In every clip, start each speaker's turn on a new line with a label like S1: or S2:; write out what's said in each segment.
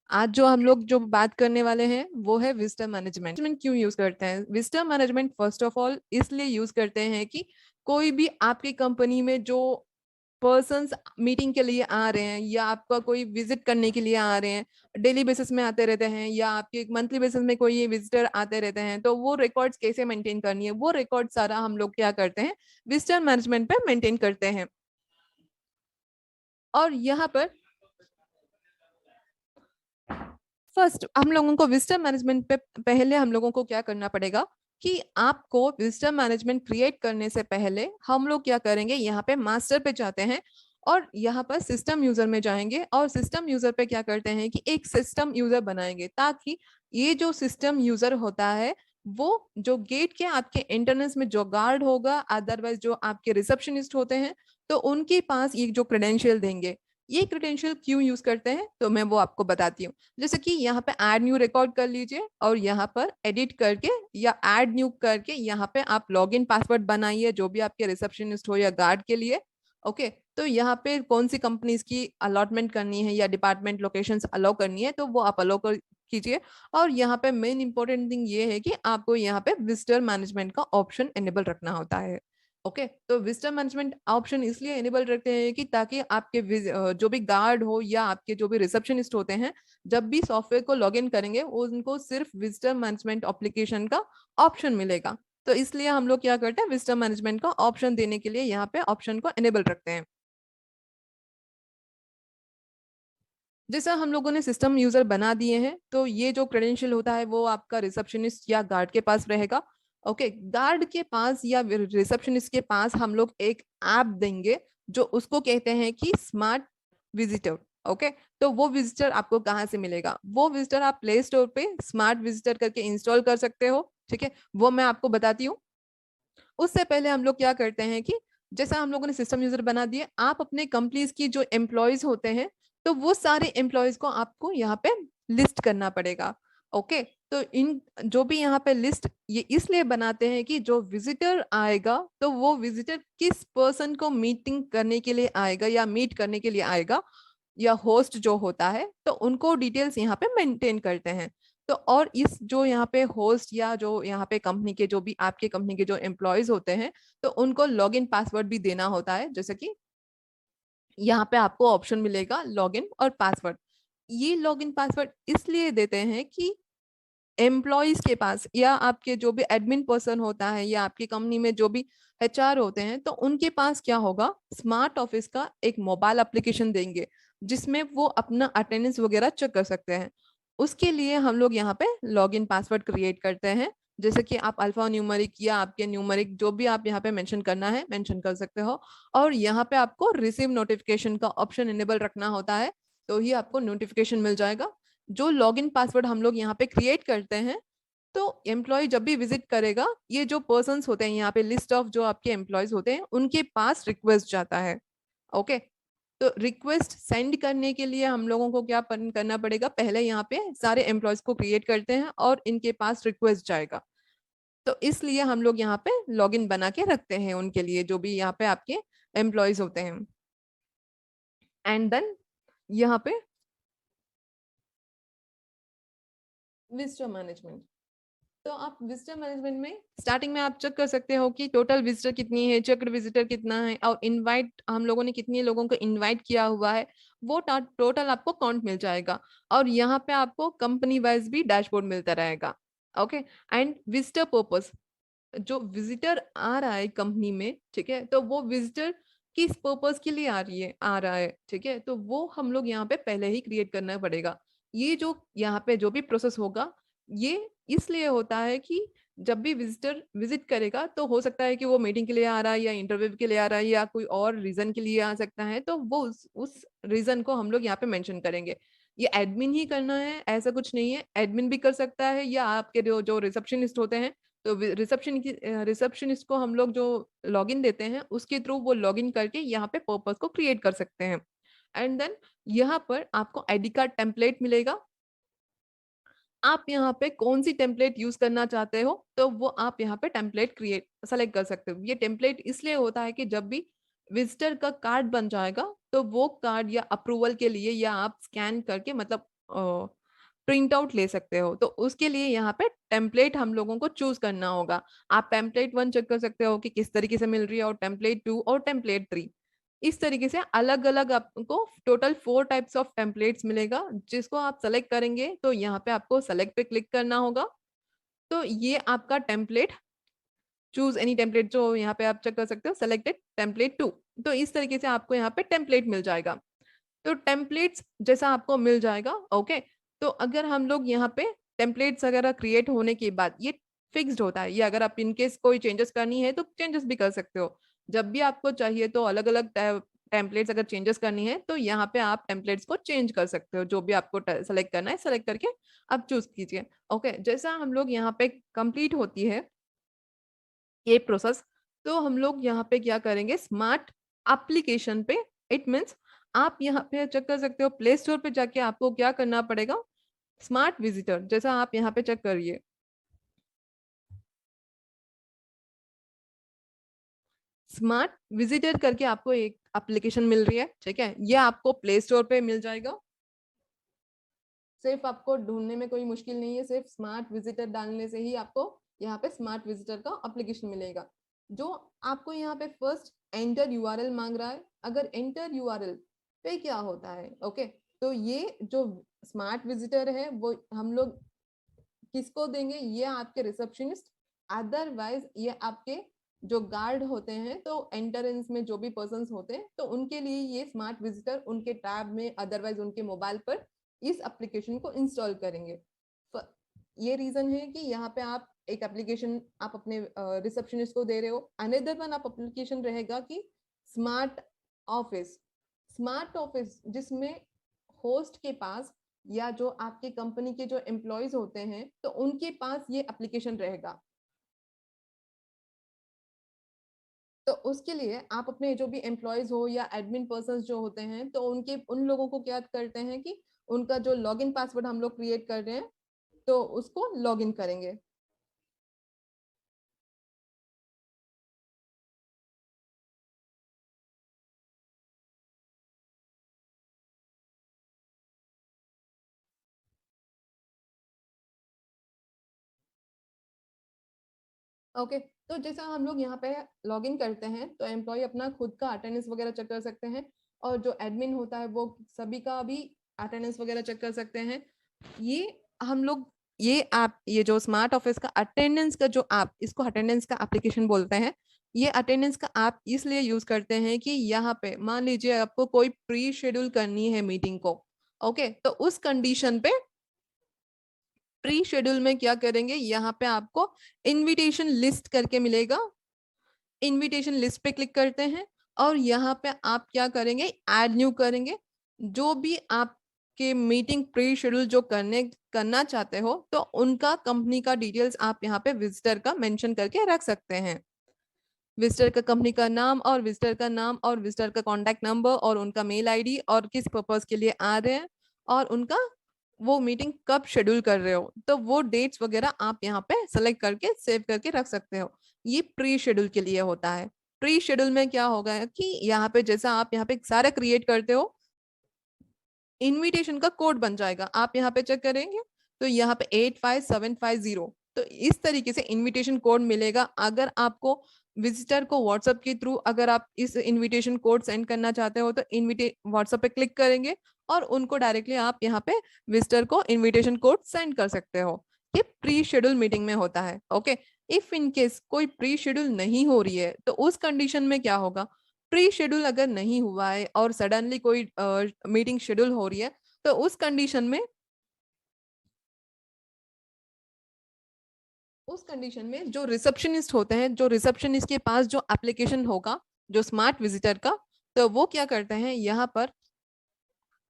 S1: आज जो हम लोग जो बात करने वाले हैं वो है विजिटर मैनेजमेंट। क्यों यूज करते हैं visitor management? First of all इसलिए यूज करते हैं कि कोई भी आपकी कंपनी में जो पर्सन्स मीटिंग के लिए आ रहे हैं या आपका कोई विजिट करने के लिए आ रहे हैं, डेली बेसिस में आते रहते हैं या आपके मंथली बेसिस में कोई विजिटर आते रहते हैं, तो वो रिकॉर्ड्स कैसे मेंटेन करनी है, वो रिकॉर्ड सारा हम लोग क्या करते हैं, विजिटर मैनेजमेंट पे मेंटेन करते हैं। और यहाँ पर फर्स्ट हम लोगों को विजिटर मैनेजमेंट पे पहले हम लोगों को क्या करना पड़ेगा कि आपको विजिटर मैनेजमेंट क्रिएट करने से पहले हम लोग क्या करेंगे, यहाँ पे मास्टर पे जाते हैं और यहाँ पर सिस्टम यूजर में जाएंगे और सिस्टम यूजर पे क्या करते हैं कि एक सिस्टम यूजर बनाएंगे, ताकि ये जो सिस्टम यूजर होता है वो जो गेट के आपके इंटरनेट में जो गार्ड होगा, अदरवाइज जो आपके रिसेप्शनिस्ट होते हैं, तो उनके पास ये जो क्रेडेंशियल देंगे। ये क्रेडेंशियल क्यों यूज करते हैं तो मैं वो आपको बताती हूँ। जैसे कि यहाँ पे ऐड न्यू रिकॉर्ड कर लीजिए और यहाँ पर एडिट करके या ऐड न्यू करके यहाँ पे आप लॉगिन पासवर्ड बनाइए जो भी आपके रिसेप्शनिस्ट हो या गार्ड के लिए। ओके, तो यहाँ पे कौन सी कंपनीज की अलॉटमेंट करनी है या डिपार्टमेंट लोकेशंस अलाउ करनी है तो वो आप अलाउ कर कीजिए। और यहाँ पे मेन इंपॉर्टेंट थिंग ये है कि आपको यहाँ पे विजिटर मैनेजमेंट का ऑप्शन एनेबल रखना होता है। ओके, तो विजिटर मैनेजमेंट ऑप्शन इसलिए एनेबल रखते हैं कि ताकि आपके जो भी गार्ड हो या आपके जो भी रिसेप्शनिस्ट होते हैं, जब भी सॉफ्टवेयर को लॉगिन करेंगे उनको सिर्फ विजिटर मैनेजमेंट एप्लीकेशन का ऑप्शन मिलेगा। तो इसलिए हम लोग क्या करते हैं, विजिटर मैनेजमेंट का ऑप्शन देने के लिए यहाँ पे ऑप्शन को एनेबल रखते हैं। जैसा हम लोगों ने सिस्टम यूजर बना दिए हैं तो ये जो क्रेडेंशियल होता है वो आपका रिसेप्शनिस्ट या गार्ड के पास रहेगा। ओके, गार्ड के पास या रिसेप्शनिस्ट के पास हम लोग एक ऐप देंगे जो उसको कहते हैं कि स्मार्ट विजिटर। ओके, तो वो विजिटर आपको कहाँ से मिलेगा? वो विजिटर आप प्ले स्टोर पे स्मार्ट विजिटर करके इंस्टॉल कर सकते हो। ठीक है, वो मैं आपको बताती हूँ। उससे पहले हम लोग क्या करते हैं कि जैसा हम लोगों ने सिस्टम यूजर बना दिए, आप अपने कंपनीज की जो एम्प्लॉयज होते हैं तो वो सारे एम्प्लॉयज को आपको यहाँ पे लिस्ट करना पड़ेगा। ओके, तो इन जो भी यहाँ पे लिस्ट ये इसलिए बनाते हैं कि जो विजिटर आएगा तो वो विजिटर किस पर्सन को मीटिंग करने के लिए आएगा या मीट करने के लिए आएगा, या होस्ट जो होता है तो उनको डिटेल्स यहाँ पे मेंटेन करते हैं। तो और इस जो यहाँ पे होस्ट या जो यहाँ पे कंपनी के जो भी आपके कंपनी के जो एम्प्लॉयज होते हैं तो उनको लॉगिन पासवर्ड भी देना होता है। जैसे कि यहाँ पे आपको ऑप्शन मिलेगा लॉगिन और पासवर्ड। ये लॉगिन पासवर्ड इसलिए देते हैं कि एम्प्लॉयज के पास या आपके जो भी एडमिन पर्सन होता है या आपकी कंपनी में जो भी एचआर होते हैं तो उनके पास क्या होगा, स्मार्ट ऑफिस का एक मोबाइल एप्लीकेशन देंगे जिसमें वो अपना अटेंडेंस वगैरह चेक कर सकते हैं। उसके लिए हम लोग यहाँ पे लॉगिन पासवर्ड क्रिएट करते हैं। जैसे कि आप अल्फा न्यूमेरिक या आपके न्यूमेरिक जो भी आप यहाँ पे मेंशन करना है मेंशन कर सकते हो। और यहाँ पे आपको रिसीव नोटिफिकेशन का ऑप्शन इनेबल रखना होता है, तो ही आपको नोटिफिकेशन मिल जाएगा। जो लॉगिन पासवर्ड हम लोग यहाँ पे क्रिएट करते हैं तो एम्प्लॉय जब भी विजिट करेगा, ये जो पर्सन्स होते हैं यहाँ पे लिस्ट ऑफ जो आपके एम्प्लॉयज होते हैं उनके पास रिक्वेस्ट जाता है। ओके, तो रिक्वेस्ट सेंड करने के लिए हम लोगों को क्या करना पड़ेगा, पहले यहाँ पे सारे एम्प्लॉयज को क्रिएट करते हैं और इनके पास रिक्वेस्ट जाएगा। तो इसलिए हम लोग यहाँ पे लॉगिन बना के रखते हैं उनके लिए जो भी यहाँ पे आपके एम्प्लॉयज होते हैं। एंड देन यहाँ पे विजिटर मैनेजमेंट, तो आप विजिटर मैनेजमेंट में स्टार्टिंग में आप चेक कर सकते हो कि टोटल विजिटर कितनी है, चेक्ड विजिटर कितना है, और इनवाइट हम लोगों ने कितने लोगों को इनवाइट किया हुआ है, वो टोटल आपको काउंट मिल जाएगा। और यहाँ पे आपको कंपनी वाइज भी डैशबोर्ड मिलता रहेगा। ओके, एंड विजिटर पर्पस, जो विजिटर आ रहा है कंपनी में, ठीक है, तो वो विजिटर किस पर्पस के लिए आ रहा है, ठीक है, तो वो हम लोग यहाँ पे पहले ही क्रिएट करना पड़ेगा। ये जो यहाँ पे जो भी प्रोसेस होगा ये इसलिए होता है कि जब भी विजिटर विजिट करेगा तो हो सकता है कि वो मीटिंग के लिए आ रहा है या इंटरव्यू के लिए आ रहा है या कोई और रीजन के लिए आ सकता है, तो वो उस रीजन को हम लोग यहाँ पे मेंशन करेंगे। ये एडमिन ही करना है ऐसा कुछ नहीं है, एडमिन भी कर सकता है या आपके जो जो रिसेप्शनिस्ट होते हैं, तो रिसेप्शनिस्ट को हम लोग जो लॉगिन देते हैं उसके थ्रू वो लॉगिन करके यहाँ पे पर्पस को क्रिएट कर सकते हैं। एंड देन यहाँ पर आपको आईडी कार्ड टेम्पलेट मिलेगा। आप यहाँ पे कौन सी टेम्पलेट यूज करना चाहते हो तो वो आप यहाँ पे टेम्पलेट क्रिएट सेलेक्ट कर सकते हो। ये टेम्पलेट इसलिए होता है कि जब भी विजिटर का कार्ड बन जाएगा तो वो कार्ड या अप्रूवल के लिए या आप स्कैन करके मतलब प्रिंट आउट ले सकते हो। तो उसके लिए यहाँ पे टेम्पलेट हम लोगों को चूज करना होगा। आप टेम्पलेट 1 चेक कर सकते हो कि किस तरीके से मिल रही है, और टेम्पलेट 2 और टेम्पलेट 3। इस तरीके से अलग अलग आपको टोटल 4 टाइप्स ऑफ टेम्पलेट्स मिलेगा, जिसको आप सेलेक्ट करेंगे तो यहाँ पे आपको सेलेक्ट पे क्लिक करना होगा। तो ये आपका टेम्पलेट, चूज एनी टेम्पलेट, जो यहाँ पे आप चेक कर सकते हो सेलेक्टेड टेम्पलेट 2। तो इस तरीके से आपको यहाँ पे टेम्पलेट मिल जाएगा। तो टेम्पलेट्स जैसा आपको मिल जाएगा, ओके। तो अगर हम लोग यहाँ पे टेम्पलेट्स वगैरह क्रिएट होने के बाद ये फिक्स्ड होता है, ये अगर आप इनकेस कोई चेंजेस करनी है तो चेंजेस भी कर सकते हो। जब भी आपको चाहिए तो अलग अलग टेम्पलेट्स अगर चेंजेस करनी है तो यहाँ पे आप टेम्पलेट्स को चेंज कर सकते हो। जो भी आपको सेलेक्ट करना है सेलेक्ट करके आप चूज कीजिए, ओके। जैसा हम लोग यहाँ पे कंप्लीट होती है ये प्रोसेस, तो हम लोग यहाँ पे क्या करेंगे, स्मार्ट एप्लीकेशन पे, इट मीन्स आप यहाँ पे चेक कर सकते हो प्ले स्टोर पे जाके आपको क्या करना पड़ेगा, स्मार्ट विजिटर, जैसा आप यहाँ पे चेक करिए, स्मार्ट विजिटर करके आपको एक एप्लीकेशन मिल रही है, ठीक है। ये आपको प्ले स्टोर पे मिल जाएगा। सिर्फ आपको ढूंढने में कोई मुश्किल नहीं है, सिर्फ स्मार्ट विजिटर डालने से ही आपको यहाँ पे स्मार्ट विजिटर का एप्लीकेशन मिलेगा। जो आपको यहाँ पे फर्स्ट एंटर यूआरएल मांग रहा है। अगर एंटर यूआरएल पे क्या होता है, ओके, तो ये जो स्मार्ट विजिटर है वो हम लोग किसको देंगे, ये आपके रिसेप्शनिस्ट, अदरवाइज ये आपके जो गार्ड होते हैं, तो एंट्रेंस में जो भी पर्सन होते हैं तो उनके लिए ये स्मार्ट विजिटर उनके टैब में, अदरवाइज उनके मोबाइल पर इस एप्लीकेशन को इंस्टॉल करेंगे। ये रीजन है कि यहाँ पे आप एक एप्लीकेशन आप अपने रिसेप्शनिस्ट को दे रहे हो। अनदर वन आप एप्लीकेशन रहेगा कि स्मार्ट ऑफिस, स्मार्ट ऑफिस जिसमें होस्ट के पास या जो आपके कंपनी के जो एम्प्लॉयज होते हैं तो उनके पास ये एप्लीकेशन रहेगा। तो उसके लिए आप अपने जो भी एम्प्लॉयज हो या एडमिन पर्सन जो होते हैं तो उनके उन लोगों को क्या करते हैं कि उनका जो लॉगिन पासवर्ड हम लोग क्रिएट कर रहे हैं तो उसको लॉगिन करेंगे। ओके, तो जैसा हम लोग यहाँ पे लॉगिन करते हैं तो एम्प्लॉय अपना खुद का अटेंडेंस वगैरह चेक कर सकते हैं, और जो एडमिन होता है वो सभी का भी अटेंडेंस वगैरह चेक कर सकते हैं। ये हम लोग ये ऐप, ये जो स्मार्ट ऑफिस का अटेंडेंस का जो ऐप, इसको अटेंडेंस का एप्लीकेशन बोलते हैं। ये अटेंडेंस का ऐप इसलिए यूज करते हैं कि यहाँ पे मान लीजिए आपको कोई प्री शेड्यूल करनी है मीटिंग को, ओके, तो उस कंडीशन पे प्री शेड्यूल में क्या करेंगे, यहाँ पे आपको इनविटेशन लिस्ट करके मिलेगा। इनविटेशन लिस्ट पे क्लिक करते हैं और यहाँ पे आप क्या करेंगे, ऐड न्यू करेंगे। जो भी आपके मीटिंग प्री शेड्यूल जो करना चाहते हो तो उनका कंपनी का डिटेल्स आप यहाँ पे विजिटर का मेंशन करके रख सकते हैं। विजिटर का कंपनी का नाम और विजिटर का नाम और विजिटर का कॉन्टैक्ट नंबर और उनका मेल आईडी और किस पर्पज के लिए आ रहे हैं और उनका वो मीटिंग कब शेड्यूल कर रहे हो, तो वो डेट्स वगैरह आप यहाँ पे सेलेक्ट करके सेव करके रख सकते हो। ये प्री शेड्यूल के लिए होता है। प्री शेड्यूल में क्या होगा कि यहाँ पे जैसा आप यहाँ पे सारा क्रिएट करते हो, इनविटेशन का कोड बन जाएगा। आप यहाँ पे चेक करेंगे तो यहाँ पे 85750, तो इस तरीके से इनविटेशन कोड मिलेगा। अगर आपको विजिटर को व्हाट्सएप के थ्रू अगर आप इस इनविटेशन कोड सेंड करना चाहते हो तो इनविटे व्हाट्सएप पे क्लिक करेंगे और उनको डायरेक्टली आप यहाँ पे विजिटर को इनविटेशन कोड सेंड कर सकते हो। ये प्री शेड्यूल मीटिंग में होता है, ओके। इफ इन केस कोई प्री शेड्यूल नहीं हो रही है तो उस कंडीशन में क्या होगा, प्री शेड्यूल अगर नहीं हुआ है और सडनली कोई मीटिंग शेड्यूल हो रही है तो उस कंडीशन में जो रिसेप्शनिस्ट होते हैं, जो रिसेप्शनिस्ट के पास जो एप्लीकेशन होगा जो स्मार्ट विजिटर का, तो वो क्या करते हैं, यहाँ पर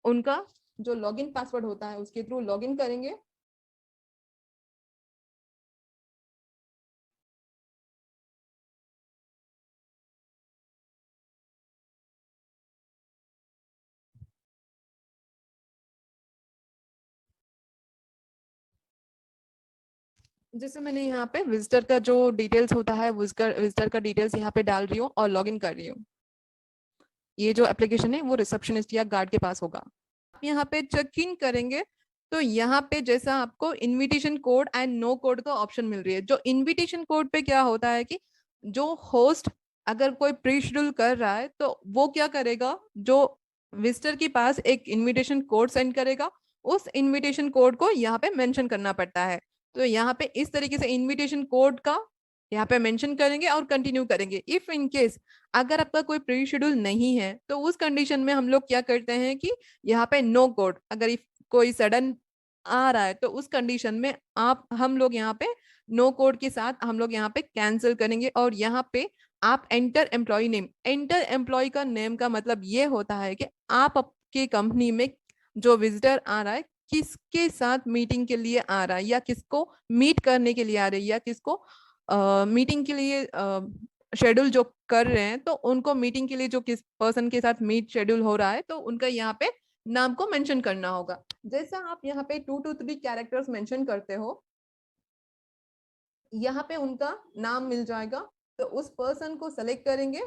S1: उनका जो लॉगिन पासवर्ड होता है उसके थ्रू लॉगिन करेंगे। जैसे मैंने यहाँ पे विजिटर का जो डिटेल्स होता है विजिटर का डिटेल्स यहाँ पे डाल रही हूँ और लॉगिन कर रही हूँ। ये जो एप्लीकेशन है वो रिसेप्शनिस्ट या गार्ड के पास होगा। आप यहाँ पे चेक इन करेंगे तो यहाँ पे जैसा आपको invitation code and no code का ऑप्शन मिल रही है, जो इनविटेशन कोड पे क्या होता है कि जो होस्ट अगर कोई प्री शेड्यूल कर रहा है तो वो क्या करेगा, जो विजिटर के पास एक इनविटेशन कोड सेंड करेगा, उस इनविटेशन कोड को यहाँ पे मेंशन करना पड़ता है। तो यहाँ पे इस तरीके से इनविटेशन कोड का यहाँ पे मेंशन करेंगे और कंटिन्यू करेंगे। इफ इन केस अगर आपका कोई प्री शेड्यूल नहीं है तो उस कंडीशन में हम लोग क्या करते हैं कि यहाँ पे नो कोड, अगर कोई सडन आ रहा है तो उस कंडीशन में आप हम लोग यहाँ पे नो कोड के साथ हम लोग यहाँ पे कैंसिल करेंगे। और यहाँ पे आप enter employee name, enter employee का नेम का मतलब ये होता है कि आप आपकी कंपनी में जो विजिटर आ रहा है किसके साथ मीटिंग के लिए आ रहा है, या किसको मीट करने के लिए आ रही है, या किसको मीटिंग के लिए शेड्यूल जो कर रहे हैं, तो उनको मीटिंग के लिए जो किस पर्सन के साथ मीट शेड्यूल हो रहा है तो उनका यहाँ पे नाम को मेंशन करना होगा। जैसा आप यहाँ पे 2 to 3 कैरेक्टर्स मेंशन करते हो, यहाँ पे उनका नाम मिल जाएगा। तो उस पर्सन को सेलेक्ट करेंगे,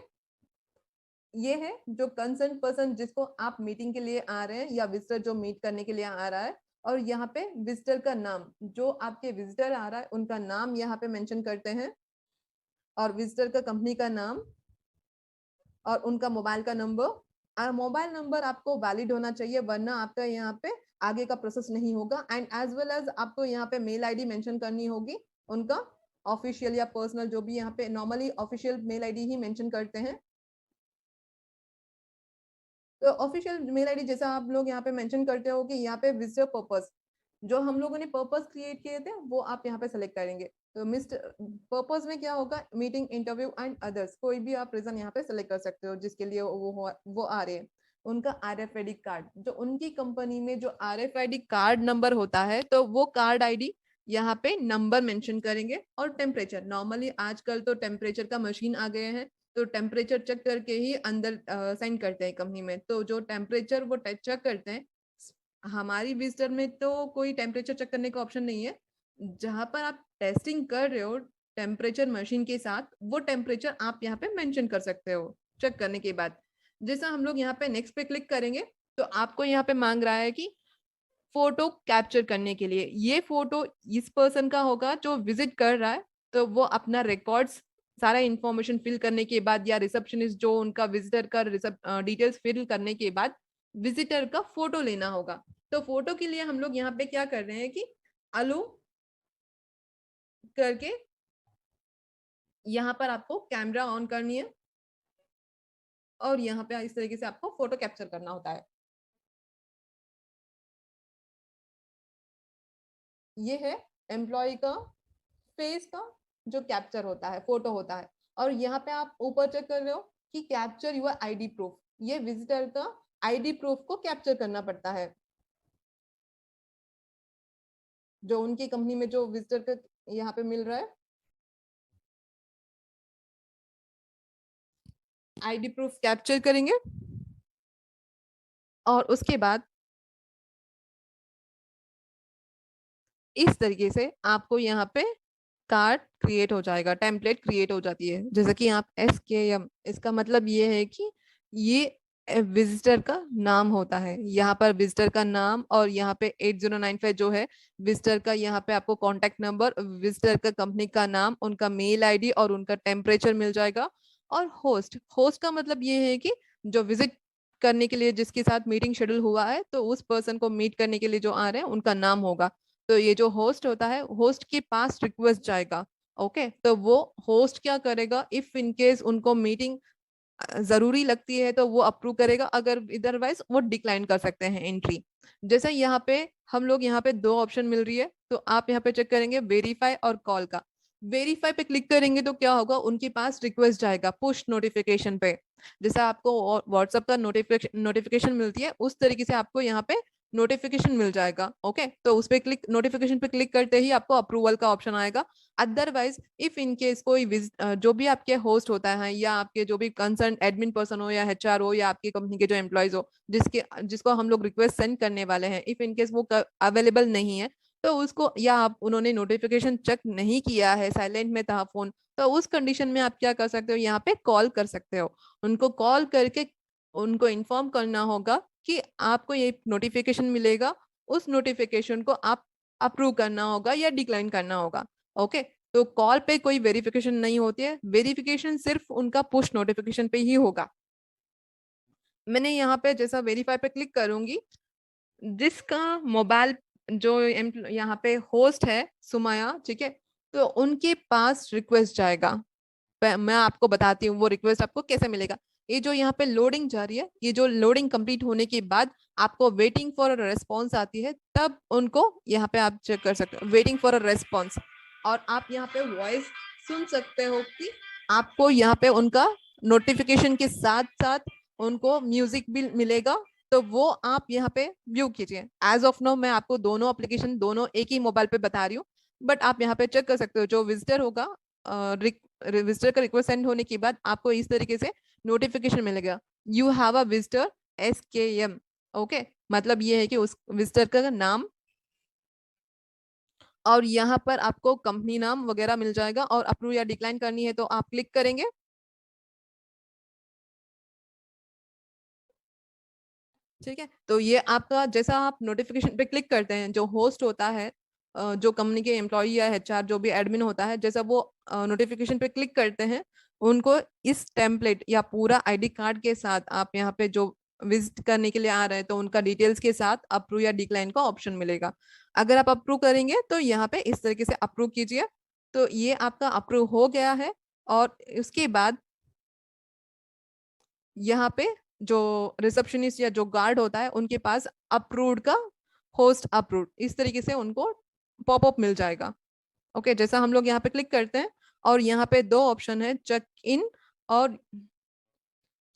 S1: ये है जो कंसर्न पर्सन जिसको आप मीटिंग के लिए आ रहे हैं या विजिटर जो मीट करने के लिए आ रहा है। और यहाँ पे विजिटर का नाम, जो आपके विजिटर आ रहा है उनका नाम यहाँ पे मेंशन करते हैं, और विजिटर का कंपनी का नाम और उनका मोबाइल का नंबर। मोबाइल नंबर आपको वैलिड होना चाहिए वरना आपका यहाँ पे आगे का प्रोसेस नहीं होगा। एंड एज वेल एज आपको यहाँ पे मेल आईडी मेंशन करनी होगी, उनका ऑफिशियल या पर्सनल, जो भी यहाँ पे नॉर्मली ऑफिशियल मेल आईडी ही मेंशन करते हैं। तो ऑफिशियल मेल आईडी जैसा आप लोग यहाँ पे मेंशन करते हो कि यहाँ पे विजिटर पर्पस, जो हम लोगों ने पर्पस क्रिएट किए थे वो आप यहाँ पे सेलेक्ट करेंगे। तो मिस्टर पर्पस में क्या होगा, मीटिंग, इंटरव्यू एंड अदर्स, कोई भी आप रीजन यहाँ पे सेलेक्ट कर सकते हो जिसके लिए वो आ रहे हैं। उनका आरएफआईडी कार्ड, जो उनकी कंपनी में जो आरएफआईडी कार्ड नंबर होता है तो वो कार्ड आईडी यहाँ पे नंबर मेंशन करेंगे। और टेम्परेचर, नॉर्मली आजकल तो टेम्परेचर का मशीन आ गए हैं तो टेम्परेचर चेक करके ही अंदर साइन करते हैं कंपनी में। तो जो टेम्परेचर वो चेक करते हैं, हमारी विजिटर में तो कोई टेम्परेचर चेक करने का ऑप्शन नहीं है। जहां पर आप टेस्टिंग कर रहे हो टेम्परेचर मशीन के साथ, वो टेम्परेचर आप यहाँ पे मेंशन कर सकते हो चेक करने के बाद। जैसा हम लोग यहाँ पे नेक्स्ट पे क्लिक करेंगे तो आपको यहाँ पे मांग रहा है कि फोटो कैप्चर करने के लिए, ये फोटो इस पर्सन का होगा जो विजिट कर रहा है। तो वो अपना रिकॉर्ड्स सारा इंफॉर्मेशन फिल करने के बाद या रिसेप्शनिस्ट जो उनका विजिटर का डिटेल्स फिल करने के बाद विजिटर का फोटो लेना होगा। तो फोटो के लिए हम लोग यहाँ पे क्या कर रहे हैं कि अलो करके यहाँ पर आपको कैमरा ऑन करनी है और यहाँ पे इस तरीके से आपको फोटो कैप्चर करना होता है। ये है एम्प्लॉय का फेस का जो कैप्चर होता है, फोटो होता है। और यहाँ पे आप ऊपर चेक कर रहे हो कि कैप्चर यूर आईडी प्रूफ, ये विजिटर का आईडी प्रूफ को कैप्चर करना पड़ता है, जो उनकी कंपनी में जो विजिटर का यहाँ पे मिल रहा है। आईडी प्रूफ कैप्चर करेंगे और उसके बाद इस तरीके से आपको यहाँ पे कार्ड क्रिएट हो जाएगा, टेम्पलेट क्रिएट हो जाती है। जैसे कि आप SKM, इसका मतलब ये है कि ये विजिटर का नाम होता है। यहाँ पर विजिटर का नाम और यहाँ पे 8095 जो है विजिटर का, यहाँ पे आपको कॉन्टेक्ट नंबर, विजिटर का कंपनी का नाम, उनका मेल आईडी और उनका टेम्परेचर मिल जाएगा। और होस्ट, होस्ट का मतलब ये है कि जो विजिट करने के लिए जिसके साथ मीटिंग शेड्यूल हुआ है तो उस पर्सन को मीट करने के लिए जो आ रहे हैं उनका नाम होगा। तो ये जो होस्ट होता है, होस्ट के पास रिक्वेस्ट जाएगा। ओके, तो वो होस्ट क्या करेगा, इफ इन केस उनको मीटिंग जरूरी लगती है तो वो अप्रूव करेगा, अगर अदरवाइज वो डिक्लाइन कर सकते हैं एंट्री। जैसे यहाँ पे हम लोग यहाँ पे दो ऑप्शन मिल रही है तो आप यहाँ पे चेक करेंगे वेरीफाई और कॉल का। वेरीफाई पे क्लिक करेंगे तो क्या होगा, उनके पास रिक्वेस्ट जाएगा पुश नोटिफिकेशन पे। जैसा आपको व्हाट्सएप का नोटिफिकेशन मिलती है उस तरीके से आपको यहाँ पे नोटिफिकेशन मिल जाएगा। ओके, तो उस पे क्लिक, नोटिफिकेशन पे क्लिक करते ही आपको अप्रूवल का ऑप्शन आएगा। अदरवाइज इफ इन केस कोई जो भी आपके होस्ट होता है या आपके जो भी कंसर्न एडमिन पर्सन हो या HR हो या आपकी कंपनी के जो एम्प्लॉयज हो जिसको हम लोग रिक्वेस्ट सेंड करने वाले हैं, इफ इन केस वो अवेलेबल नहीं है तो उसको, या आप उन्होंने नोटिफिकेशन चेक नहीं किया है, साइलेंट में था फोन, तो उस कंडीशन में आप क्या कर सकते हो, यहाँ पे कॉल कर सकते हो। उनको कॉल करके उनको इन्फॉर्म करना होगा कि आपको ये नोटिफिकेशन मिलेगा, उस नोटिफिकेशन को आप अप्रूव करना होगा या डिक्लाइन करना होगा। ओके, तो कॉल पे कोई वेरिफिकेशन नहीं होती है, वेरिफिकेशन सिर्फ उनका पुश नोटिफिकेशन पे ही होगा। मैंने यहाँ पे जैसा वेरीफाई पे क्लिक करूंगी, जिसका मोबाइल जो यहाँ पे होस्ट है सुमाया, ठीक है, तो उनके पास रिक्वेस्ट जाएगा। मैं आपको बताती हूँ वो रिक्वेस्ट आपको कैसे मिलेगा। ये जो यहाँ पे लोडिंग जा रही है, ये जो लोडिंग कंप्लीट होने के बाद आपको वेटिंग फॉर अ रेस्पॉन्स आती है, तब उनको यहाँ पे आप चेक कर सकते हो वेटिंग फॉर अ रेस्पॉन्स। और आप यहाँ पे वॉइस सुन सकते हो कि आपको यहाँ पे उनका नोटिफिकेशन के साथ साथ उनको म्यूजिक भी मिलेगा, तो वो आप यहाँ पे व्यू कीजिए। एज ऑफ नाउ मैं आपको दोनों एप्लीकेशन दोनों एक ही मोबाइल पे बता रही हूँ, बट आप यहाँ पे चेक कर सकते हो। जो विजिटर होगा, विजिटर का रिक्वेस्ट सेंड होने के बाद आपको इस तरीके से नोटिफिकेशन मिलेगा, you have a visitor SKM। Okay, मतलब ये है कि उस विजिटर का नाम, और यहाँ पर आपको कंपनी नाम वगैरह मिल जाएगा, और अप्रूव या डिक्लाइन करनी है तो आप क्लिक करेंगे। ठीक है, तो ये आपका जैसा आप नोटिफिकेशन पे क्लिक करते हैं, जो होस्ट होता है, जो कंपनी के एम्प्लॉय या HR जो भी एडमिन होता है, जैसा वो नोटिफिकेशन पे क्लिक करते हैं, उनको इस टेम्पलेट या पूरा ID कार्ड के साथ आप यहाँ पे जो विजिट करने के लिए आ रहे हैं, तो उनका डिटेल्स के साथ अप्रूव या डिक्लाइन का ऑप्शन मिलेगा। अगर आप अप्रूव करेंगे तो यहाँ पे इस तरीके से अप्रूव कीजिए, तो ये आपका अप्रूव हो गया है। और उसके बाद यहाँ पे जो रिसेप्शनिस्ट या जो गार्ड होता है, उनके पास अप्रूव्ड का होस्ट अप्रूव्ड इस तरीके से उनको पॉपअप मिल जाएगा। ओके, जैसा हम लोग यहाँ पे क्लिक करते हैं, और यहाँ पे दो ऑप्शन है, चेक इन और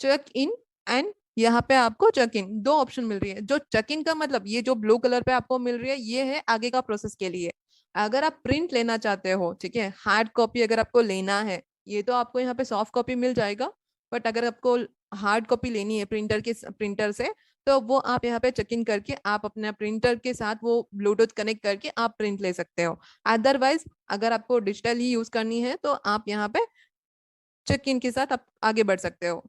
S1: चेक इन एंड यहाँ पे आपको चेक इन, दो ऑप्शन मिल रही है। जो चेक इन का मतलब ये जो ब्लू कलर पे आपको मिल रही है, ये है आगे का प्रोसेस के लिए। अगर आप प्रिंट लेना चाहते हो, ठीक है, हार्ड कॉपी अगर आपको लेना है, ये तो आपको यहाँ पे सॉफ्ट कॉपी मिल जाएगा, बट अगर आपको हार्ड कॉपी लेनी है प्रिंटर से, तो वो आप यहाँ पे चेक इन करके आप अपने प्रिंटर के साथ वो ब्लूटूथ कनेक्ट करके आप प्रिंट ले सकते हो। अदरवाइज अगर आपको डिजिटल ही यूज करनी है, तो आप यहाँ पे चेक इन के साथ आप आगे बढ़ सकते हो।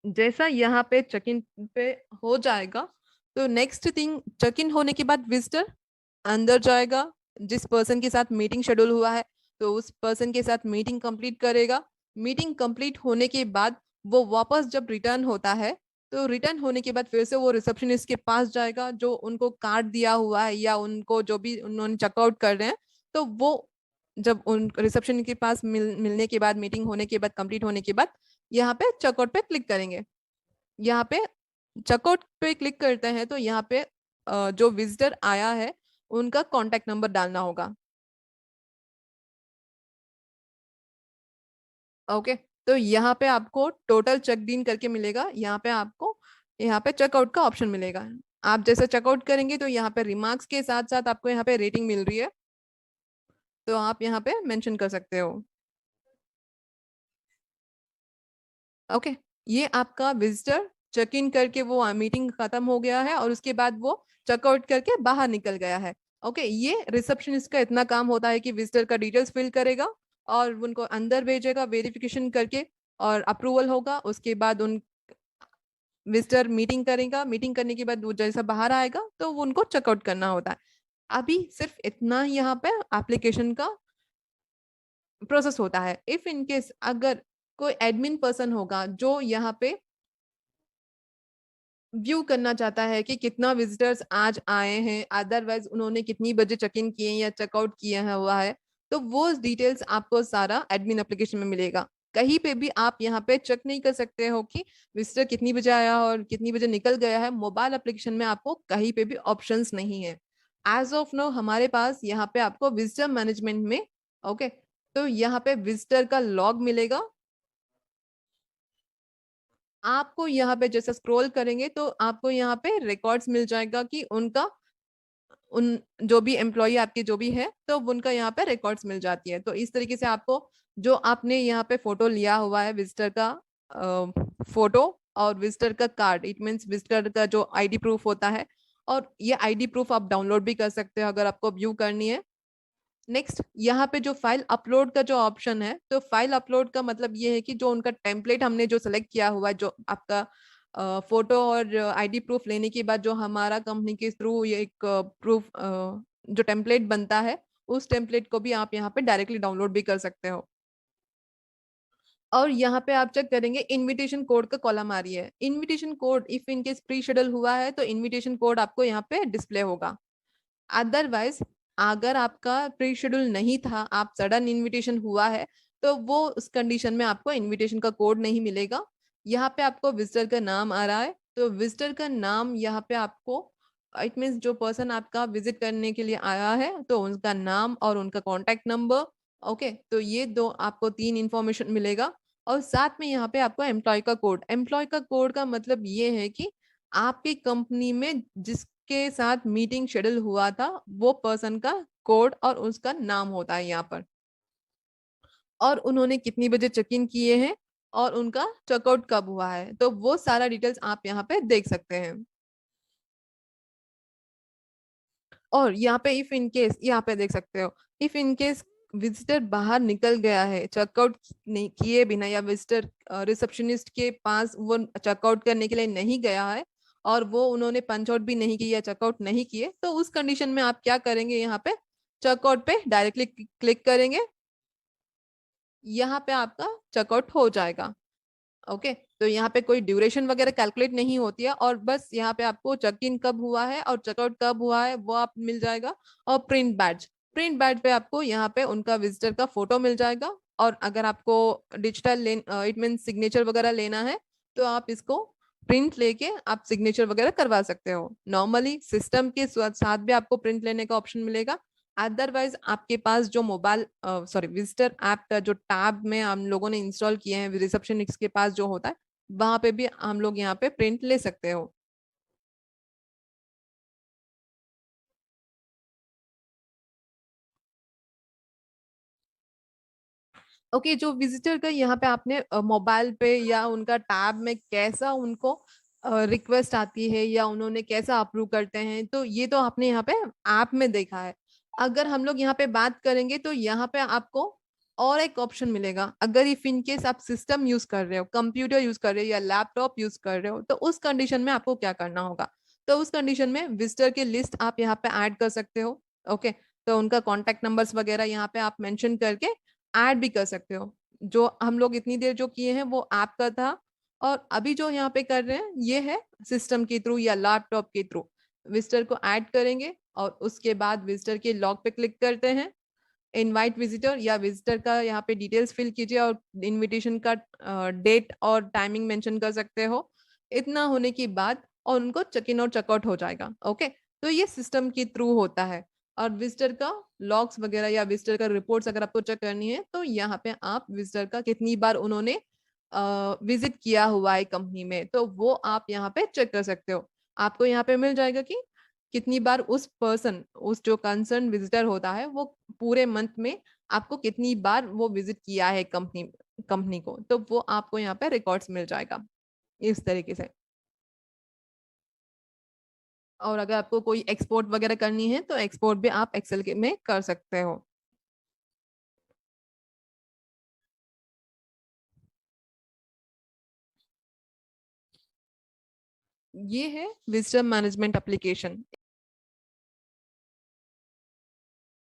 S1: जैसा यहाँ पे चेक इन पे हो जाएगा, तो नेक्स्ट थिंग, चेक इन होने के बाद विजिटर अंदर जाएगा, जिस पर्सन के साथ मीटिंग शेड्यूल हुआ है, तो उस पर्सन के साथ मीटिंग कंप्लीट करेगा। मीटिंग कंप्लीट होने के बाद वो वापस जब रिटर्न होता है, तो रिटर्न होने के बाद फिर से वो रिसेप्शनिस्ट के पास जाएगा, जो उनको कार्ड दिया हुआ है या उनको जो भी उन्होंने चेकआउट कर रहे हैं, तो वो जब उन रिसेप्शन के पास मिलने के बाद, मीटिंग होने के बाद, कंप्लीट होने के बाद, यहाँ पे चेकआउट पे क्लिक करेंगे। यहाँ पे चेकआउट पे क्लिक करते हैं, तो यहाँ पे जो विजिटर आया है उनका कांटेक्ट नंबर डालना होगा। ओके, तो यहाँ पे आपको टोटल चेक इन करके मिलेगा, यहाँ पे आपको यहाँ पे चेकआउट का ऑप्शन मिलेगा। आप जैसे चेकआउट करेंगे, तो यहाँ पे रिमार्क्स के साथ साथ आपको यहाँ पे रेटिंग मिल रही है, तो आप यहाँ पे मेंशन कर सकते हो। ओके, ये आपका विजिटर चेक इन करके वो मीटिंग खत्म हो गया है, और उसके बाद वो चेकआउट करके बाहर निकल गया है। ओके, ये रिसेप्शनिस्ट का इतना काम होता है कि विजिटर का डिटेल्स फिल करेगा और उनको अंदर भेजेगा वेरिफिकेशन करके, और अप्रूवल होगा। उसके बाद उन विजिटर मीटिंग करेगा, मीटिंग करने के बाद वो जैसा बाहर आएगा, तो वो उनको चेकआउट करना होता है। अभी सिर्फ इतना ही यहाँ पे एप्लीकेशन का प्रोसेस होता है। इफ इनकेस अगर कोई एडमिन पर्सन होगा जो यहाँ पे व्यू करना चाहता है कि कितना विजिटर्स आज आए हैं, अदरवाइज उन्होंने कितनी बजे चेक इन किए या चेकआउट किया हुआ है, तो वो डिटेल्स आपको सारा एडमिन एप्लीकेशन में मिलेगा। कहीं पे भी आप यहाँ पे चेक नहीं कर सकते हो कि विजिटर कितनी बजे आया और कितनी बजे निकल गया है। मोबाइल एप्लीकेशन में आपको कहीं पे भी ऑप्शंस नहीं है। एज ऑफ नो हमारे पास यहाँ पे आपको विजिटर मैनेजमेंट में, ओके, तो यहाँ पे विजिटर का लॉग मिलेगा। आपको यहाँ पे जैसे स्क्रॉल करेंगे, तो आपको यहाँ पे रिकॉर्ड्स मिल जाएगा कि उनका उन जो भी एम्प्लॉय आपके जो भी है, तो उनका यहाँ पे रिकॉर्ड्स मिल जाती है। तो इस तरीके से आपको जो आपने यहाँ पे फोटो लिया हुआ है विजिटर का, फोटो और विजिटर का कार्ड, इट मीन्स विजिटर का जो ID प्रूफ होता है, और ये ID प्रूफ आप डाउनलोड भी कर सकते हो अगर आपको व्यू करनी है। नेक्स्ट, यहाँ पे जो फाइल अपलोड का जो ऑप्शन है, तो फाइल अपलोड का मतलब ये है कि जो उनका टेम्पलेट हमने जो सेलेक्ट किया हुआ है, जो आपका फोटो और आईडी प्रूफ लेने के बाद जो हमारा कंपनी के थ्रू ये एक प्रूफ जो टेम्पलेट बनता है, उस टेम्पलेट को भी आप यहाँ पे डायरेक्टली डाउनलोड भी कर सकते हो। और यहाँ पे आप चेक करेंगे इनविटेशन कोड का कॉलम आ रही है। Invitation code if in case pre schedule हुआ है तो इनविटेशन कोड आपको यहाँ पे डिस्प्ले होगा। अदरवाइज अगर आपका प्री शेड्यूल नहीं था, आप सडन इनविटेशन हुआ है, तो वो उस कंडीशन में आपको इनविटेशन का कोड नहीं मिलेगा। यहाँ पे आपको विजिटर का नाम आ रहा है, तो विजिटर का नाम यहाँ पे आपको इट मीन्स जो पर्सन आपका विजिट करने के लिए आया है तो उनका नाम और उनका कॉन्टेक्ट नंबर। ओके, तो ये दो आपको 3 इंफॉर्मेशन मिलेगा। और साथ में यहाँ पे आपको एम्प्लॉय का कोड। एम्प्लॉय का कोड का मतलब ये है कि आपकी कंपनी में जिसके साथ मीटिंग शेड्यूल हुआ था वो पर्सन का कोड और उसका नाम होता है यहाँ पर, और उन्होंने कितनी बजे चेक इन किए हैं और उनका चेकआउट कब हुआ है, तो वो सारा डिटेल्स आप यहाँ पे देख सकते हैं। और यहाँ पे इफ इन केस यहाँ पे देख सकते हो, इफ इन केस विजिटर बाहर निकल गया है चेकआउट नहीं किए बिना, या विजिटर रिसेप्शनिस्ट के पास वो चेकआउट करने के लिए नहीं गया है और वो उन्होंने पंच आउट भी नहीं किया, चेकआउट नहीं किए, तो उस कंडीशन में आप क्या करेंगे, यहाँ पे चेकआउट पे डायरेक्टली क्लिक करेंगे, यहाँ पे आपका चेकआउट हो जाएगा। ओके, तो यहाँ पे कोई ड्यूरेशन वगैरह कैलकुलेट नहीं होती है, और बस यहाँ पे आपको चेक इन कब हुआ है और चेकआउट कब हुआ है वो आप मिल जाएगा। और प्रिंट बैज, प्रिंट बैज पे आपको यहाँ पे उनका विजिटर का फोटो मिल जाएगा। और अगर आपको digital lane it mean signature वगैरह लेना है तो आप इसको प्रिंट लेके आप सिग्नेचर वगैरह करवा सकते हो। नॉर्मली सिस्टम के साथ भी आपको प्रिंट लेने का ऑप्शन मिलेगा। अदरवाइज आपके पास जो मोबाइल सॉरी विजिटर ऐप का जो टैब में हम लोगों ने इंस्टॉल किए हैं रिसेप्शनिस्ट के पास जो होता है, वहां पे भी हम लोग यहाँ पे प्रिंट ले सकते हो। ओके, जो विजिटर का यहाँ पे आपने मोबाइल पे या उनका टैब में कैसा उनको रिक्वेस्ट आती है या उन्होंने कैसा अप्रूव करते हैं, तो ये तो आपने यहाँ पे ऐप में देखा है। अगर हम लोग यहाँ पे बात करेंगे तो यहाँ पे आपको और एक ऑप्शन मिलेगा। अगर इफ इन केस आप सिस्टम यूज कर रहे हो, कंप्यूटर यूज कर रहे हो या लैपटॉप यूज कर रहे हो, तो उस कंडीशन में आपको क्या करना होगा। तो उस कंडीशन में विजिटर की लिस्ट आप यहाँ पे ऐड कर सकते हो। ओके, तो उनका कॉन्टेक्ट नंबर्स वगैरह यहाँ पे आप मेंशन करके ऐड भी कर सकते हो। जो हम लोग इतनी देर जो किए हैं वो ऐप का था, और अभी जो यहाँ पे कर रहे हैं ये है सिस्टम के थ्रू या लैपटॉप के थ्रू। विजिटर को ऐड करेंगे और उसके बाद विजिटर के लॉग पे क्लिक करते हैं, इनवाइट विजिटर या विजिटर का यहाँ पे डिटेल्स फिल कीजिए और इनविटेशन का डेट और टाइमिंग मेंशन कर सकते हो। इतना होने के बाद और उनको चेक इन और चेकआउट हो जाएगा। ओके, तो ये सिस्टम के थ्रू होता है। और विजिटर का लॉग्स वगैरह या विजिटर का रिपोर्ट्स अगर आपको चेक करनी है तो यहाँ पे आप विजिटर का कितनी बार उन्होंने विजिट किया हुआ है कंपनी में, तो वो आप यहाँ पे चेक कर सकते हो। आपको यहाँ पे मिल जाएगा कि कितनी बार उस पर्सन, उस जो कंसर्न विजिटर होता है वो पूरे मंथ में आपको कितनी बार वो विजिट किया है कंपनी कंपनी को, तो वो आपको यहाँ पे रिकॉर्ड्स मिल जाएगा इस तरीके से। और अगर आपको कोई एक्सपोर्ट वगैरह करनी है तो एक्सपोर्ट भी आप एक्सेल के में कर सकते हो। ये है विजडम मैनेजमेंट एप्लीकेशन।